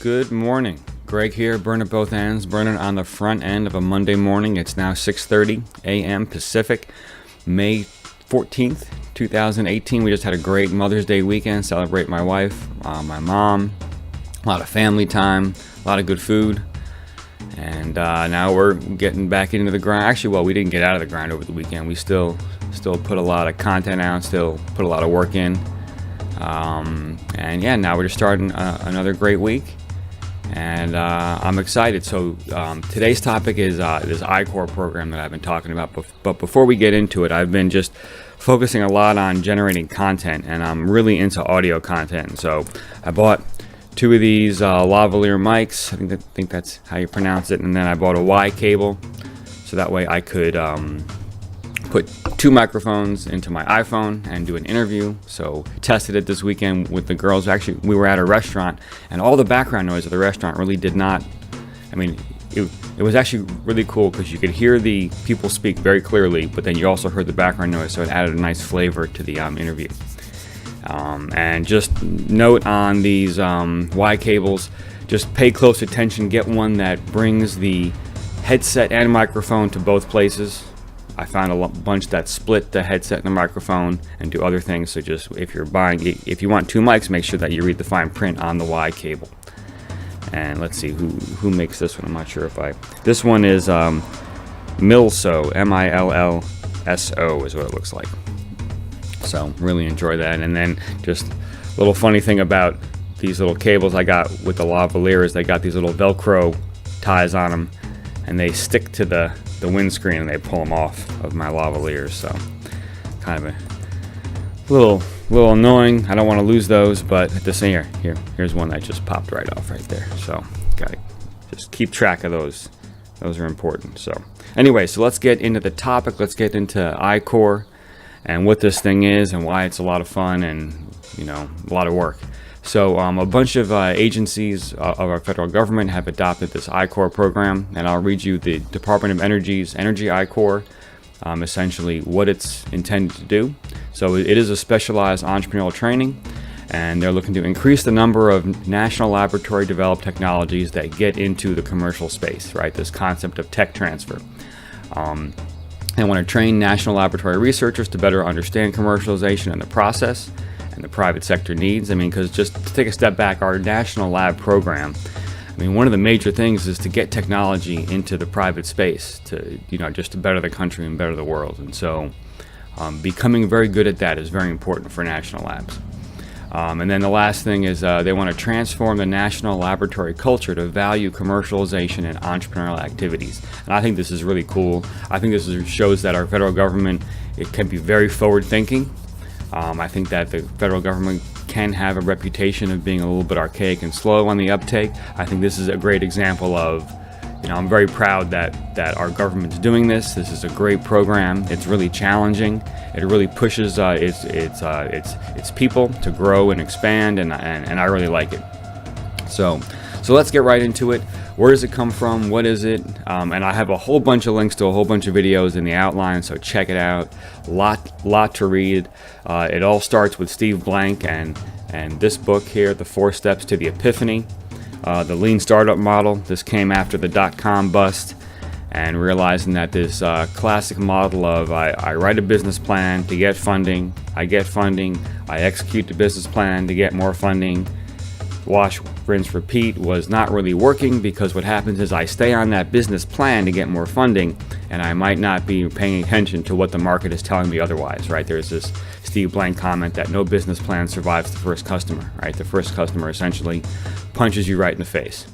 Good morning. Greg here, burning both ends, burning on the front end of a Monday morning. It's now 6:30 a.m. Pacific, May 14th, 2018. We just had a great Mother's Day weekend, celebrate my wife, my mom, a lot of family time, a lot of good food. And now we're getting back into the grind. Actually, well, we didn't get out of the grind over the weekend. We still put a lot of content out, still put a lot of work in. And yeah, now we're just starting another great week. And I'm excited. So today's topic is this I-Corps program that I've been talking about. But before we get into it, I've been just focusing a lot on generating content, and I'm really into audio content. So I bought two of these lavalier mics. I think that's how you pronounce it. And then I bought a Y cable, so that way I could put two microphones into my iPhone and do an interview. So tested it this weekend with the girls. Actually, we were at a restaurant, and all the background noise of the restaurant really did not, it was actually really cool because you could hear the people speak very clearly, but then you also heard the background noise, so it added a nice flavor to the interview. And just note on these Y cables, just pay close attention. Get one that brings the headset and microphone to both places. I found a bunch that split the headset and the microphone and do other things. So just if you want two mics, make sure that you read the fine print on the Y cable. And let's see who makes this one. I'm not sure this one is Milso, M-I-L-L-S-O is what it looks like. So really enjoy that. And then just a little funny thing about these little cables I got with the lavalier is they got these little Velcro ties on them, and they stick to the windscreen and they pull them off of my lavaliers. So kind of a little annoying. I don't want to lose those, but at the same here's one that just popped right off right there. So gotta just keep track of those. Those are important. So anyway, so let's get into the topic. Let's get into I-Corps and what this thing is and why it's a lot of fun and a lot of work. So a bunch of agencies of our federal government have adopted this I-Corps program, and I'll read you the Department of Energy's Energy I-Corps, essentially what it's intended to do. So it is a specialized entrepreneurial training, and they're looking to increase the number of national laboratory developed technologies that get into the commercial space, right? This concept of tech transfer. They want to train national laboratory researchers to better understand commercialization and the process and the private sector needs. Because just to take a step back, our national lab program, one of the major things is to get technology into the private space to, just to better the country and better the world. And so becoming very good at that is very important for national labs. And then the last thing is they want to transform the national laboratory culture to value commercialization and entrepreneurial activities. And I think this is really cool. I think this shows that our federal government, it can be very forward-thinking. I think that the federal government can have a reputation of being a little bit archaic and slow on the uptake. I think this is a great example of, I'm very proud that our government's doing this. This is a great program. It's really challenging. It really pushes its people to grow and expand, and I really like it. So let's get right into it. Where does it come from? What is it? And I have a whole bunch of links to a whole bunch of videos in the outline, so check it out. Lot to read. It all starts with Steve Blank and this book here, The 4 Steps to the Epiphany. The lean startup model. This came after the dot-com bust, and realizing that this classic model of I write a business plan to get funding, I get funding, I execute the business plan to get more funding, wash, rinse, repeat was not really working, because what happens is I stay on that business plan to get more funding, and I might not be paying attention to what the market is telling me otherwise, right? There's this Steve Blank comment that no business plan survives the first customer, right? The first customer essentially punches you right in the face.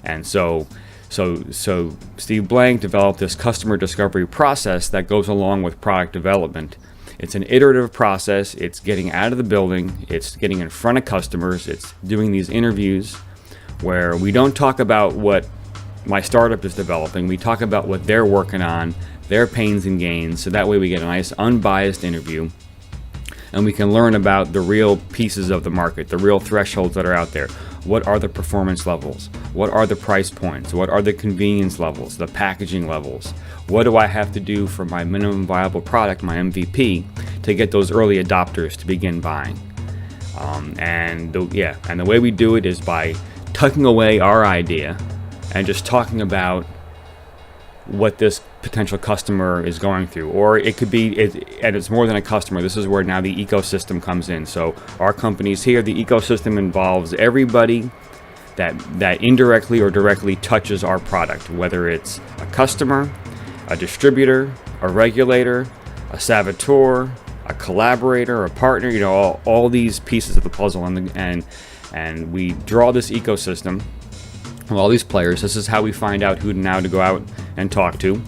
And so Steve Blank developed this customer discovery process that goes along with product development. It's an iterative process. It's getting out of the building. It's getting in front of customers. It's doing these interviews where we don't talk about what my startup is developing. We talk about what they're working on, their pains and gains. So that way we get a nice unbiased interview, and we can learn about the real pieces of the market, the real thresholds that are out there. What are the performance levels? What are the price points? What are the convenience levels, the packaging levels? What do I have to do for my minimum viable product, my MVP, to get those early adopters to begin buying? And the way we do it is by tucking away our idea and just talking about what this potential customer is going through. Or it could be, and it's more than a customer. This is where now the ecosystem comes in. So our companies here, the ecosystem involves everybody that indirectly or directly touches our product, whether it's a customer, a distributor, a regulator, a saboteur, a collaborator, a partner, all these pieces of the puzzle, and we draw this ecosystem of all these players. This is how we find out who now to go out and talk to.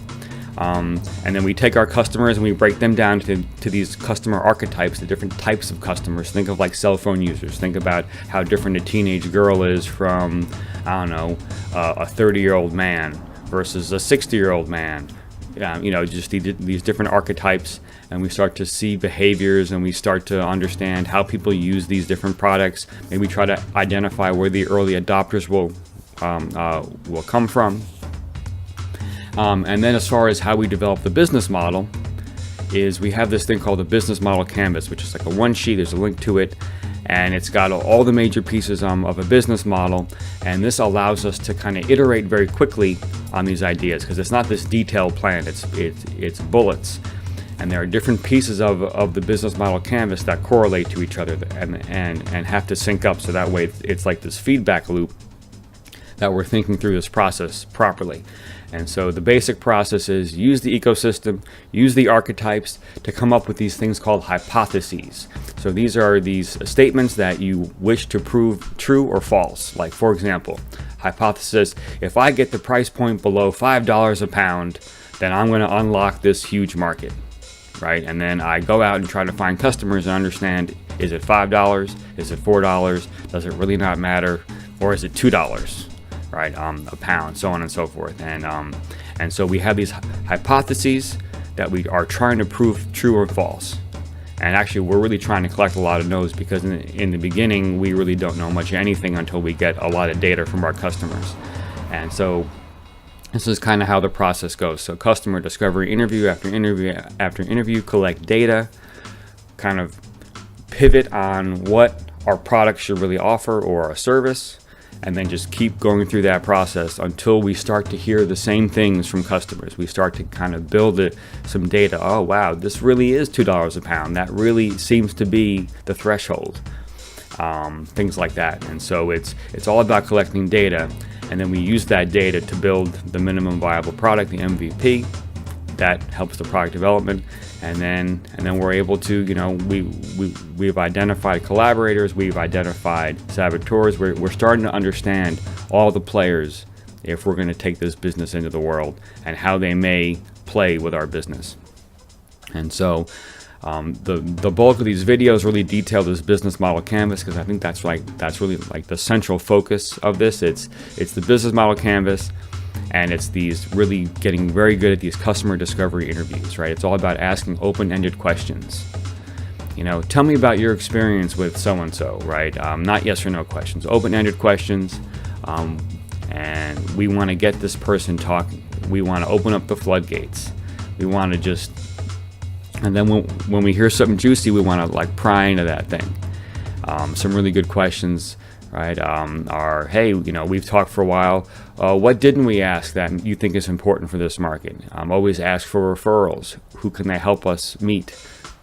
And then we take our customers and we break them down to these customer archetypes, the different types of customers. Think of like cell phone users. Think about how different a teenage girl is from, I don't know, a 30-year-old man versus a 60-year-old man. Just these different archetypes, and we start to see behaviors, and we start to understand how people use these different products. And we try to identify where the early adopters will come from. And then as far as how we develop the business model, is we have this thing called the business model canvas, which is like a one sheet. There's a link to it, and it's got all the major pieces of a business model. And this allows us to kind of iterate very quickly on these ideas, because it's not this detailed plan. It's bullets, and there are different pieces of the business model canvas that correlate to each other and have to sync up. So that way it's like this feedback loop that we're thinking through this process properly. And so the basic process is use the ecosystem, use the archetypes to come up with these things called hypotheses. So these are these statements that you wish to prove true or false. Like, for example, hypothesis: if I get the price point below $5 a pound, then I'm going to unlock this huge market, right? And then I go out and try to find customers and understand, is it $5? Is it $4? Does it really not matter? Or is it $2? Right, a pound, so on and so forth. And so we have these hypotheses that we are trying to prove true or false. And actually, we're really trying to collect a lot of no's, because in the beginning, we really don't know much of anything until we get a lot of data from our customers. And so this is kind of how the process goes. So customer discovery, interview after interview after interview, collect data, kind of pivot on what our product should really offer or a service, and then just keep going through that process until we start to hear the same things from customers. We start to kind of build some data. Oh, wow, this really is $2 a pound. That really seems to be the threshold. Things like that. And so it's all about collecting data, and then we use that data to build the minimum viable product, the MVP. That helps the product development, and then we're able to, we've identified collaborators, we've identified saboteurs. We're starting to understand all the players if we're going to take this business into the world, and how they may play with our business. And so the bulk of these videos really detail this business model canvas, because I think that's really like the central focus of this. It's the business model canvas. And it's these really getting very good at these customer discovery interviews, right? It's all about asking open-ended questions. Tell me about your experience with so-and-so, right? Not yes or no questions, open-ended questions. And we want to get this person talking. We want to open up the floodgates. We want to just, and then when we hear something juicy, we want to like pry into that thing. Some really good questions, right? Hey, we've talked for a while. What didn't we ask that you think is important for this market? Always ask for referrals. Who can they help us meet?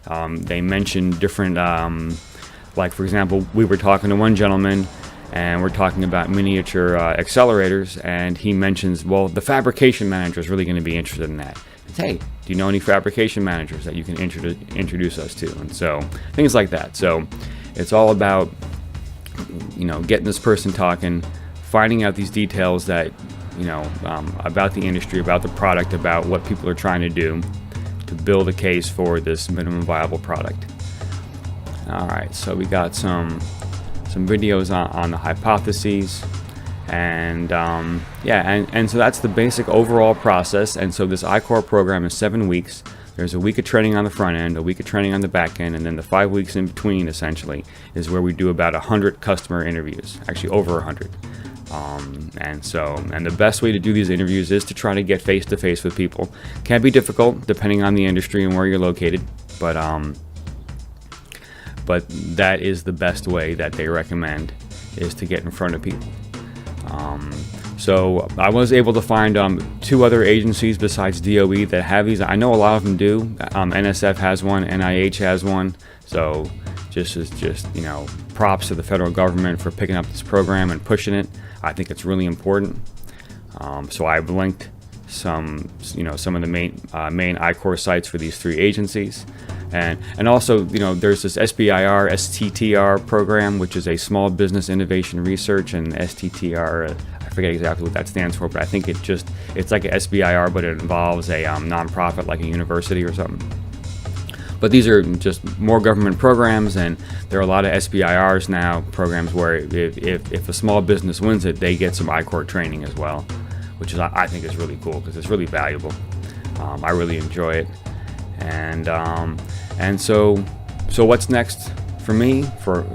They mentioned different, like for example, we were talking to one gentleman, and we're talking about miniature accelerators, and he mentions, well, the fabrication manager is really going to be interested in that. Hey, do you know any fabrication managers that you can introduce us to? And so things like that. So it's all about getting this person talking, finding out these details that, about the industry, about the product, about what people are trying to do to build a case for this minimum viable product. All right, so we got some videos on the hypotheses, and and so that's the basic overall process. And so this I-Corps program is 7 weeks. There's a week of training on the front end, a week of training on the back end, and then the 5 weeks in between, essentially, is where we do about 100 customer interviews, actually over 100. And the best way to do these interviews is to try to get face-to-face with people. Can be difficult depending on the industry and where you're located, but that is the best way that they recommend, is to get in front of people. So I was able to find 2 other agencies besides DOE that have these. I know a lot of them do. NSF has one, NIH has one. So just props to the federal government for picking up this program and pushing it. I think it's really important. So I've linked some of the main I-Corps sites for these 3 agencies. And also, there's this SBIR, STTR program, which is a Small Business Innovation Research, and STTR, I forget exactly what that stands for, but I think it's like a SBIR, but it involves a nonprofit like a university or something. But these are just more government programs, and there are a lot of SBIRs now, programs where if a small business wins it, they get some I-Corps training as well, which I think is really cool because it's really valuable. I really enjoy it. And so what's next for me for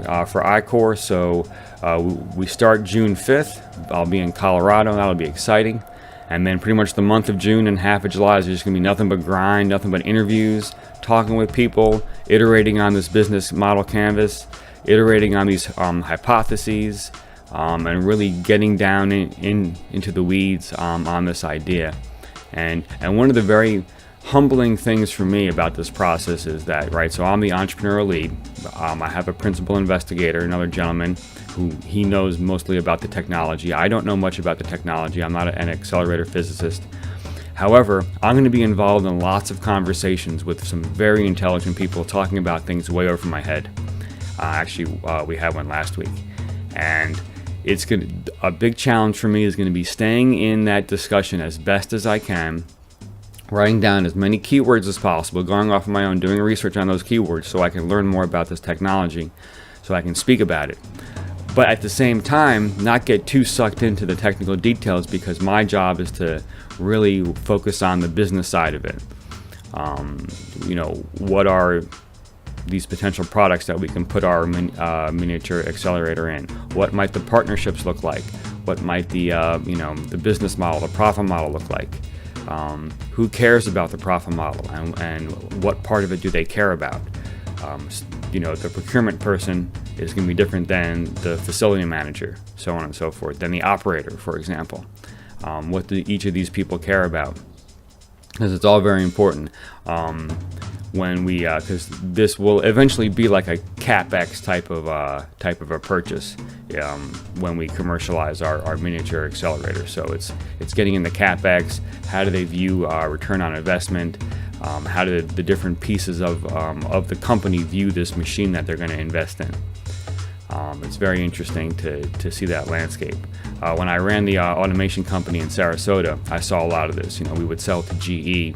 I-Corps? So we start June 5th. I'll be in Colorado. That'll be exciting. And then pretty much the month of June and half of July is just gonna be nothing but grind, nothing but interviews, talking with people, iterating on this business model canvas, iterating on these hypotheses, and really getting down into the weeds on this idea. And one of the very humbling things for me about this process is that, right, so I'm the entrepreneurial lead. I have a principal investigator, another gentleman who he knows mostly about the technology. I don't know much about the technology. I'm not an accelerator physicist. However, I'm going to be involved in lots of conversations with some very intelligent people talking about things way over my head. We had one last week. And a big challenge for me is going to be staying in that discussion as best as I can, writing down as many keywords as possible, going off on my own, doing research on those keywords so I can learn more about this technology, so I can speak about it. But at the same time, not get too sucked into the technical details, because my job is to really focus on the business side of it. What are these potential products that we can put our miniature accelerator in? What might the partnerships look like? What might the business model, the profit model look like? Who cares about the profit model, and what part of it do they care about? The procurement person is going to be different than the facility manager, so on and so forth, than the operator, for example. What do each of these people care about? Because it's all very important. Because this will eventually be like a CapEx type of a purchase when we commercialize our miniature accelerator. So it's getting in the CapEx. How do they view return on investment? How do the different pieces of the company view this machine that they're going to invest in? It's very interesting to see that landscape. When I ran the automation company in Sarasota, I saw a lot of this. We would sell to GE,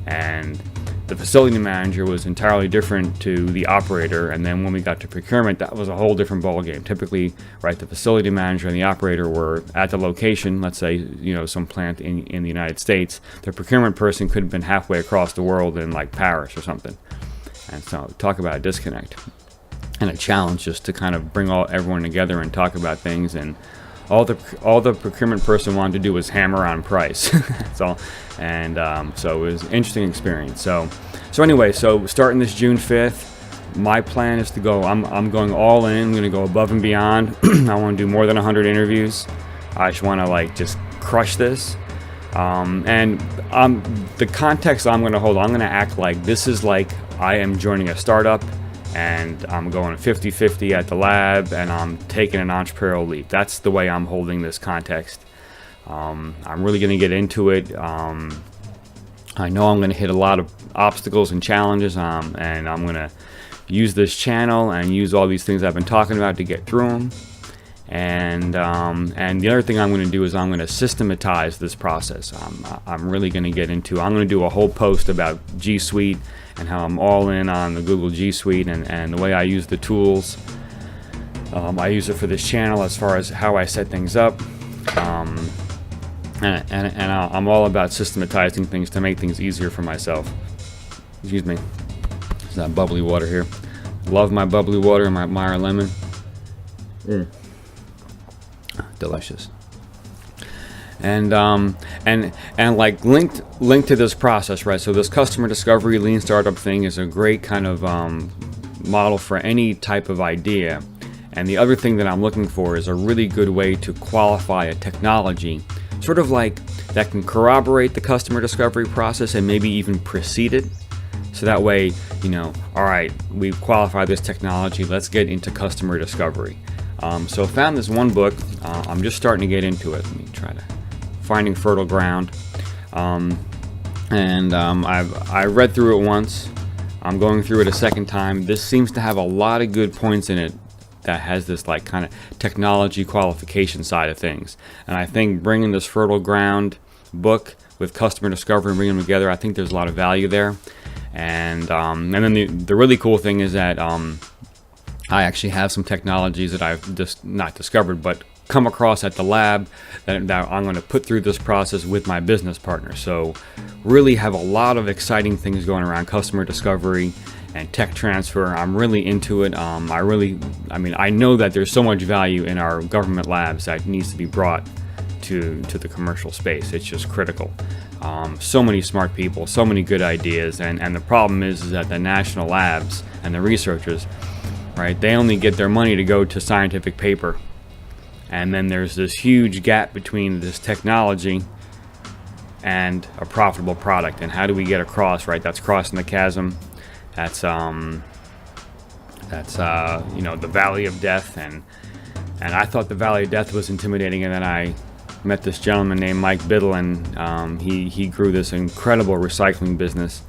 and the facility manager was entirely different to the operator. And then when we got to procurement, that was a whole different ballgame. Typically, right, the facility manager and the operator were at the location, let's say, some plant in the United States. The procurement person could have been halfway across the world in like Paris or something. And so talk about a disconnect and a challenge just to kind of bring everyone together and talk about things. And all the procurement person wanted to do was hammer on price. That's all. And so it was an interesting experience. So anyway, starting this June 5th, my plan is to go. I'm going all in. I'm going to go above and beyond. I want to do more than 100 interviews. I just want to just crush this. And the context I'm going to hold, I'm going to act like this is like I am joining a startup, and I'm going 50-50 at the lab, and I'm taking an entrepreneurial leap. That's the way I'm holding this context. I'm really going to get into it. I know I'm going to hit a lot of obstacles and challenges, and I'm going to use this channel and use all these things I've been talking about to get through them. And the other thing I'm going to do is I'm going to systematize this process. I'm really going to get into. I'm going to do a whole post about G Suite and how I'm all in on the Google G Suite and the way I use the tools. I use it for this channel as far as how I set things up. And I'm all about systematizing things to make things easier for myself. Excuse me. It's that bubbly water here. Love my bubbly water and my Meyer lemon. Delicious. And like linked to this process, right? So this customer discovery lean startup thing is a great kind of model for any type of idea. And the other thing that I'm looking for is a really good way to qualify a technology, sort of like that can corroborate the customer discovery process and maybe even precede it. So that way, all right, we've qualified this technology, let's get into customer discovery. So I found this one book. I'm just starting to get into it. Let me try to Finding Fertile Ground. I read through it once. I'm going through it a second time. This seems to have a lot of good points in it that has this like kind of technology qualification side of things. And I think bringing this Fertile Ground book with customer discovery and bringing them together, I think there's a lot of value there. And then the really cool thing is that I actually have some technologies that I've just not discovered, but come across at the lab that I'm going to put through this process with my business partner. So really have a lot of exciting things going around customer discovery and tech transfer. I'm really into it. I know that there's so much value in our government labs that needs to be brought to the commercial space. It's just critical. So many smart people, so many good ideas, and the problem is that the national labs and the researchers, right, they only get their money to go to scientific paper. And then there's this huge gap between this technology and a profitable product. And how do we get across, right? That's crossing the chasm. That's the valley of death, and I thought the valley of death was intimidating, and then I met this gentleman named Mike Biddle, and he grew this incredible recycling business,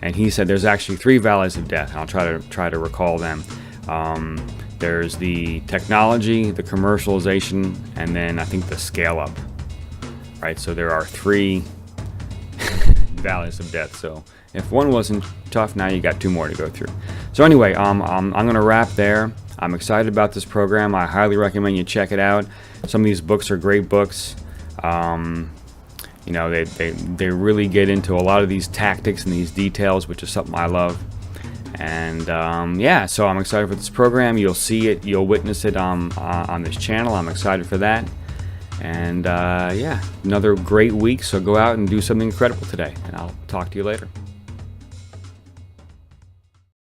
and he said there's actually 3 valleys of death. I'll try to recall them. There's the technology, the commercialization, and then I think the scale up. Right, so there are 3 valleys of death. So if one wasn't tough, now you got 2 more to go through. So anyway, I'm going to wrap there. I'm excited about this program. I highly recommend you check it out. Some of these books are great books. They really get into a lot of these tactics and these details, which is something I love. And so I'm excited for this program. You'll see it, you'll witness it on this channel. I'm excited for that. And another great week. So go out and do something incredible today. And I'll talk to you later.